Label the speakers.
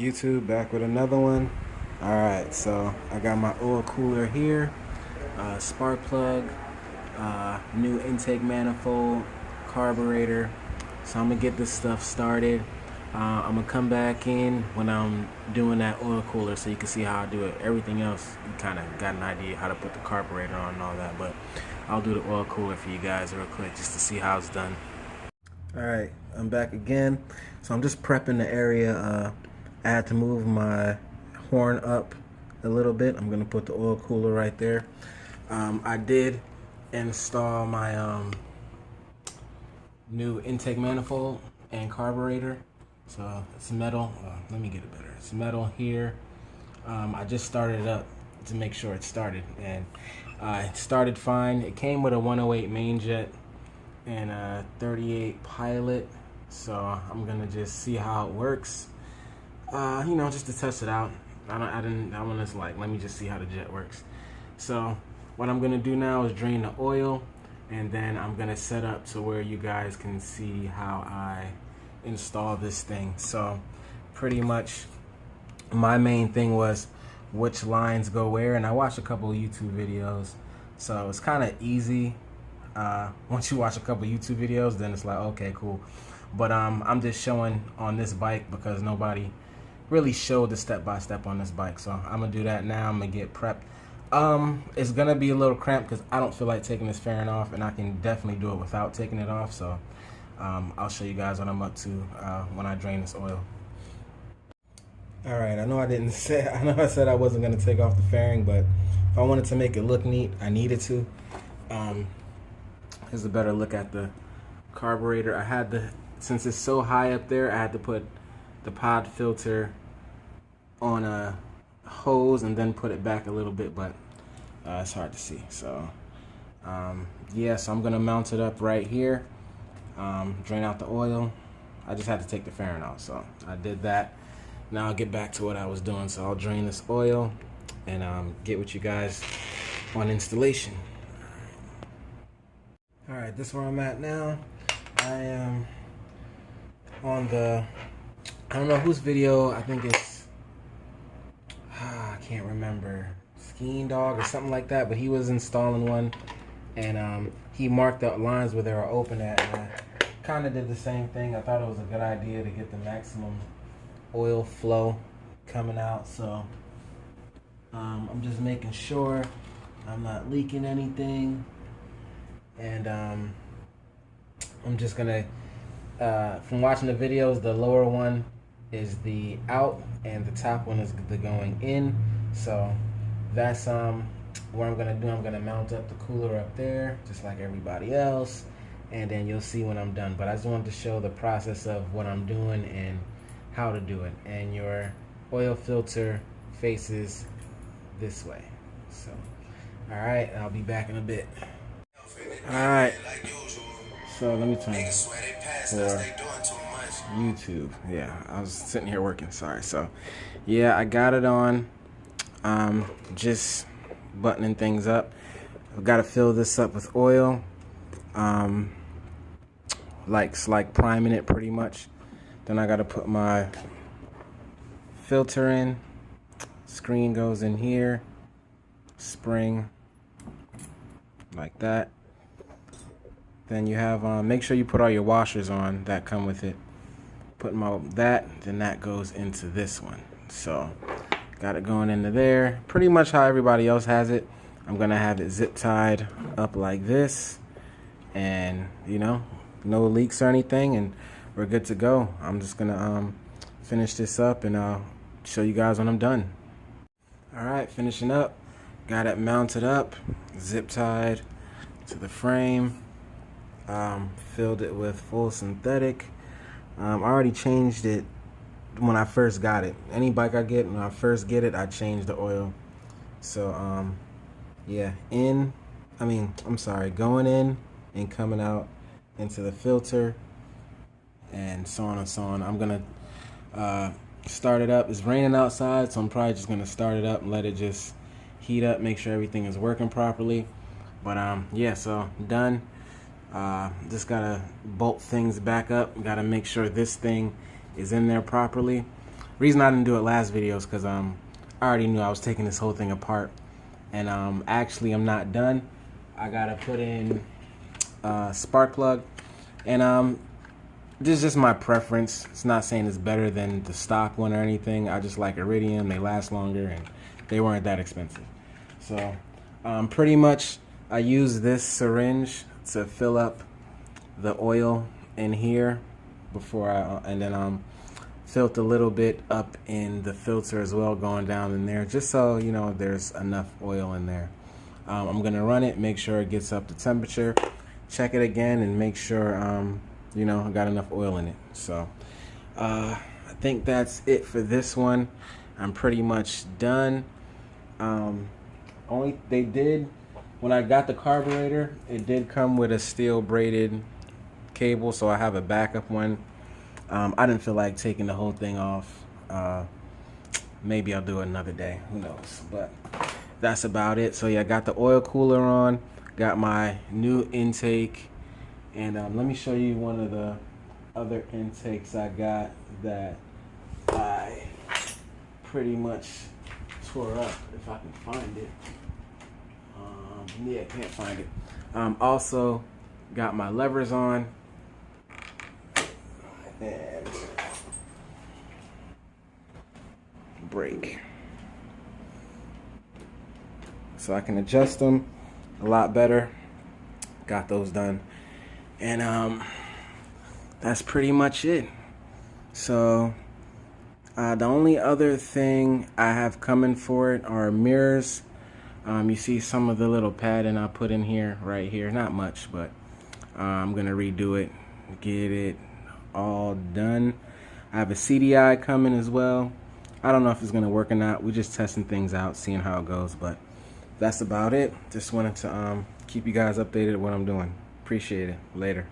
Speaker 1: YouTube, back with another one. Alright, so I got my oil cooler here, spark plug, new intake manifold, carburetor. So I'm gonna get this stuff started. I'm gonna come back in when I'm doing that oil cooler so you can see how I do it. Everything else, you kind of got an idea how to put the carburetor on and all that, but I'll do the oil cooler for you guys real quick just to see how it's done. Alright, I'm back again. So I'm just prepping the area. I had to move my horn up a little bit. I'm gonna put the oil cooler right there. I did install my new intake manifold and carburetor. So it's metal. Let me get it better. It's metal here. I just started it up to make sure it started, and it started fine. It came with a 108 main jet and a 38 pilot, so I'm gonna just see how it works. You know, just to test it out. I want to like, let me just see how the jet works. So what I'm gonna do now is drain the oil, and then I'm gonna set up to where you guys can see how I install this thing. So pretty much my main thing was which lines go where, and I watched a couple of YouTube videos, so it's kind of easy. Once you watch a couple of YouTube videos, then it's like, okay, cool. But I'm just showing on this bike because nobody really showed the step-by-step on this bike, so I'm gonna do that now. I'm gonna get prepped. It's gonna be a little cramped because I don't feel like taking this fairing off, and I can definitely do it without taking it off. So I'll show you guys what I'm up to when I drain this oil. All right, I know I said I wasn't gonna take off the fairing, but if I wanted to make it look neat, I needed to. Here's a better look at the carburetor. Since it's so high up there, I had to put the pod filter on a hose and then put it back a little bit, but it's hard to see. So yeah, so I'm gonna mount it up right here, drain out the oil. I just had to take the fairing off, so I did that. Now I'll get back to what I was doing. So I'll drain this oil and get with you guys on installation. All right, this is where I'm at now. I am on the, I don't know whose video, I think it's, I can't remember, Skiing Dog or something like that, but he was installing one, and he marked out lines where they were open at, and I kind of did the same thing. I thought it was a good idea to get the maximum oil flow coming out, so I'm just making sure I'm not leaking anything, and I'm just gonna, from watching the videos, the lower one is the out and the top one is the going in. So that's what I'm gonna do. I'm gonna mount up the cooler up there just like everybody else, and then you'll see when I'm done. But I just wanted to show the process of what I'm doing and how to do it. And your oil filter faces this way. So alright, I'll be back in a bit. Alright, so let me turn for YouTube. Yeah, I was sitting here working, sorry. So yeah, I got it on, just buttoning things up. I've got to fill this up with oil, like priming it pretty much. Then I got to put my filter in. Screen goes in here, spring like that. Then you have, make sure you put all your washers on that come with it. Put then that goes into this one. So got it going into there. Pretty much how everybody else has it. I'm gonna have it zip tied up like this, and you know, no leaks or anything, and we're good to go. I'm just gonna finish this up, and I'll show you guys when I'm done. All right, finishing up. Got it mounted up, zip tied to the frame. Filled it with full synthetic. I already changed it when I first got it. Any bike I get, when I first get it, I change the oil. So yeah, going in and coming out into the filter, and so on and so on. I'm gonna start it up. It's raining outside, so I'm probably just gonna start it up and let it just heat up, make sure everything is working properly. But yeah, so done. Just gotta bolt things back up. Gotta make sure this thing is in there properly. reason I didn't do it last video is because I already knew I was taking this whole thing apart, and actually I'm not done. I gotta put in spark plug, and this is just my preference. It's not saying it's better than the stock one or anything. I just like Iridium. They last longer and they weren't that expensive. So pretty much I use this syringe to fill up the oil in here before and then filled a little bit up in the filter as well, going down in there, just so you know there's enough oil in there. I'm gonna run it, make sure it gets up to temperature, check it again, and make sure you know I got enough oil in it. So I think that's it for this one. I'm pretty much done. They did, when I got the carburetor, it did come with a steel braided cable, so I have a backup one. I didn't feel like taking the whole thing off. Maybe I'll do it another day, who knows, but that's about it. So yeah, I got the oil cooler on, got my new intake, and let me show you one of the other intakes I got that I pretty much tore up, if I can find it. Yeah, can't find it. Also got my levers on, and brake, so I can adjust them a lot better. Got those done, and that's pretty much it. So the only other thing I have coming for it are mirrors. You see some of the little padding I put in here, right here, not much, but I'm gonna redo it, get it all done. I have a CDI coming as well. I don't know if it's gonna work or not. We're just testing things out, seeing how it goes, but that's about it. Just wanted to keep you guys updated on what I'm doing. Appreciate it. Later.